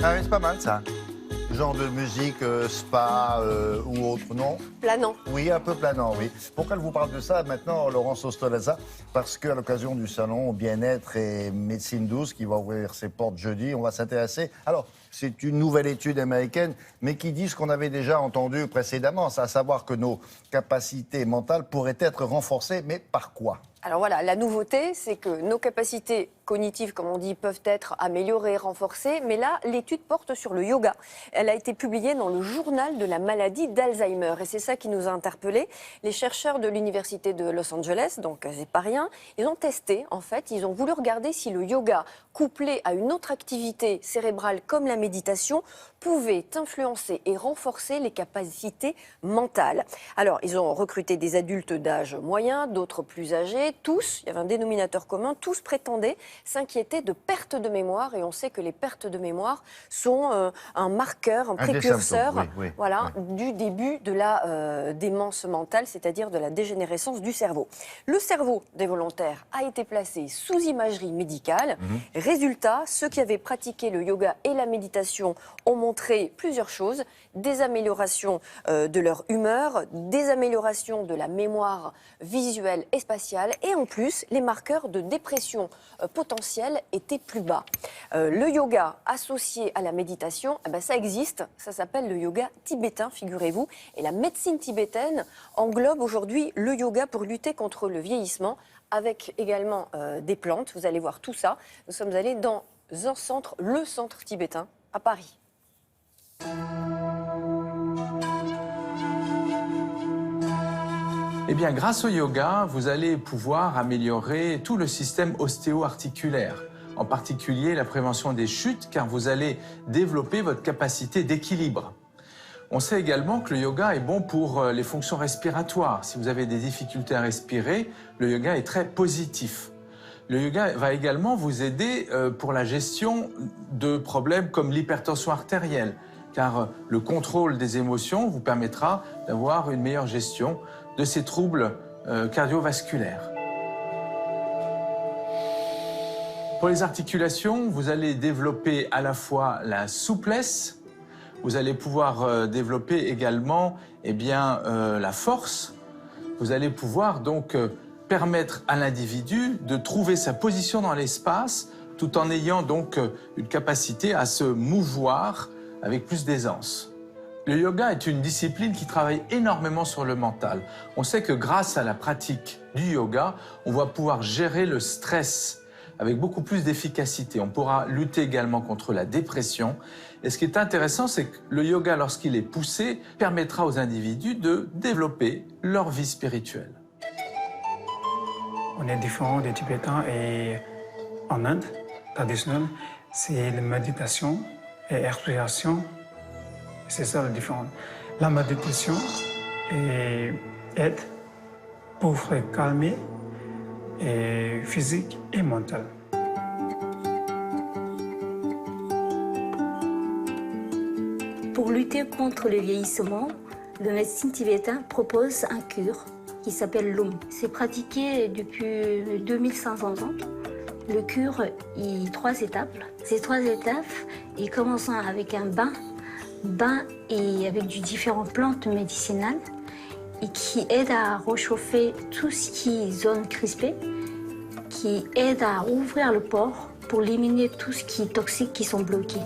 Ah oui, c'est pas mal ça. Genre de musique spa ou autre, non? Planant. Oui, un peu planant, oui. Pourquoi je vous parle de ça maintenant, Laurence Ostolaza? Parce qu'à l'occasion du salon Bien-être et Médecine douce qui va ouvrir ses portes jeudi, on va s'intéresser. Alors, c'est une nouvelle étude américaine, mais qui dit ce qu'on avait déjà entendu précédemment, c'est à savoir que nos capacités mentales pourraient être renforcées, mais par quoi? Alors voilà, la nouveauté, c'est que nos capacités cognitives, comme on dit, peuvent être améliorées, renforcées. Mais là, l'étude porte sur le yoga. Elle a été publiée dans le journal de la maladie d'Alzheimer. Et c'est ça qui nous a interpellés. Les chercheurs de l'université de Los Angeles, donc c'est pas rien, ils ont testé, en fait, ils ont voulu regarder si le yoga, couplé à une autre activité cérébrale comme la méditation, pouvait influencer et renforcer les capacités mentales. Alors, ils ont recruté des adultes d'âge moyen, d'autres plus âgés. Tous, il y avait un dénominateur commun, tous prétendaient s'inquiéter de perte de mémoire. Et on sait que les pertes de mémoire sont un marqueur, un précurseur du début de la démence mentale, c'est-à-dire de la dégénérescence du cerveau. Le cerveau des volontaires a été placé sous imagerie médicale. Résultat, ceux qui avaient pratiqué le yoga et la méditation ont montré plusieurs choses. Des améliorations de leur humeur, des améliorations de la mémoire visuelle et spatiale. Et en plus, les marqueurs de dépression potentielle étaient plus bas. Le yoga associé à la méditation, ça existe. Ça s'appelle le yoga tibétain, figurez-vous. Et la médecine tibétaine englobe aujourd'hui le yoga pour lutter contre le vieillissement, avec également des plantes. Vous allez voir tout ça. Nous sommes allés dans un centre, le centre tibétain, à Paris. Eh bien, grâce au yoga, vous allez pouvoir améliorer tout le système ostéo-articulaire, en particulier la prévention des chutes, car vous allez développer votre capacité d'équilibre. On sait également que le yoga est bon pour les fonctions respiratoires. Si vous avez des difficultés à respirer, le yoga est très positif. Le yoga va également vous aider pour la gestion de problèmes comme l'hypertension artérielle, car le contrôle des émotions vous permettra d'avoir une meilleure gestion de ces troubles cardiovasculaires. Pour les articulations, vous allez développer à la fois la souplesse, vous allez pouvoir développer également la force, vous allez pouvoir donc permettre à l'individu de trouver sa position dans l'espace tout en ayant donc une capacité à se mouvoir avec plus d'aisance. Le yoga est une discipline qui travaille énormément sur le mental. On sait que grâce à la pratique du yoga, on va pouvoir gérer le stress avec beaucoup plus d'efficacité. On pourra lutter également contre la dépression. Et ce qui est intéressant, c'est que le yoga, lorsqu'il est poussé, permettra aux individus de développer leur vie spirituelle. On est différent des Tibétains et en Inde, traditionnelle, c'est la méditation et la respiration. C'est ça la différence. La méditation aide pour calmer et physique et mental. Pour lutter contre le vieillissement, le médecin tibétain propose un cure qui s'appelle l'Om. C'est pratiqué depuis 2500 ans. Le cure, il y a 3 étapes. Ces 3 étapes, il commence avec un bain et avec différentes plantes médicinales et qui aident à réchauffer tout ce qui est zone crispée, qui aident à ouvrir le pore pour éliminer tout ce qui est toxique qui sont bloqués.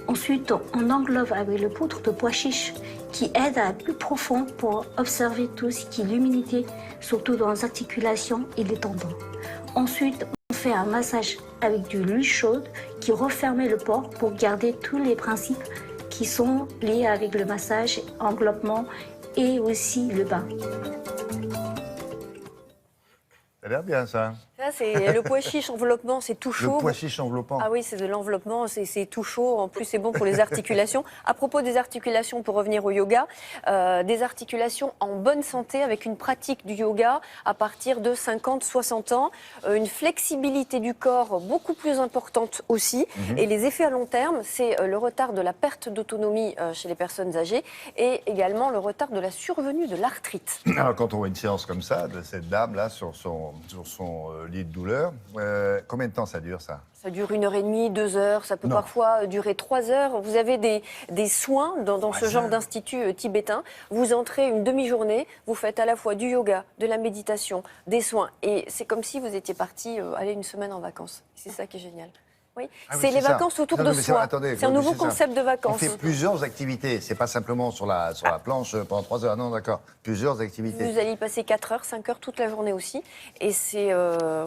Ensuite, on englobe avec le poudre de pois chiche qui aide à plus profond pour observer tout ce qui est l'humidité, surtout dans les articulations et les tendons. Ensuite, on fait un massage avec de l'huile chaude qui referme le pore pour garder tous les principes qui sont liés avec le massage, englobement et aussi le bain. Ça a l'air bien, ça. Ça, c'est le pois chiche enveloppement, c'est tout chaud. Le pois chiche enveloppant. Ah oui, c'est de l'enveloppement, c'est tout chaud. En plus, c'est bon pour les articulations. À propos des articulations, pour revenir au yoga, des articulations en bonne santé avec une pratique du yoga à partir de 50-60 ans. Une flexibilité du corps beaucoup plus importante aussi. Et les effets à long terme, c'est le retard de la perte d'autonomie chez les personnes âgées et également le retard de la survenue de l'arthrite. Alors, quand on voit une séance comme ça, de cette dame-là, sur son dit de douleur. Combien de temps ça dure, ça? Ça dure 1h30, 2 heures, ça peut Non. parfois durer 3 heures. Vous avez des soins dans ce genre d'institut tibétain. Vous entrez une demi-journée, vous faites à la fois du yoga, de la méditation, des soins. Et c'est comme si vous étiez parti aller une semaine en vacances. C'est ça qui est génial. Oui. Ah oui, c'est les ça. vacances autour Non, de mais c'est- soi. attendez, C'est un oui, nouveau c'est ça. concept de On vacances. fait plusieurs activités. C'est pas simplement sur la planche pendant 3 heures. Non, d'accord. Plusieurs activités. Vous allez y passer 4 heures, 5 heures toute la journée aussi. Et c'est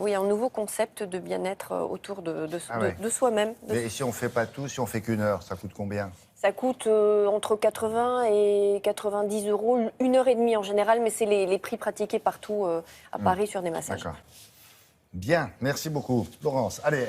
oui, un nouveau concept de bien-être autour Ah ouais. de soi-même. Mais si on fait pas tout, si on fait qu'une heure, ça coûte combien? Ça coûte entre 80 et 90 euros, 1h30 en général, mais c'est les prix pratiqués partout à Paris sur des massages. D'accord. Bien, merci beaucoup. Laurence, allez.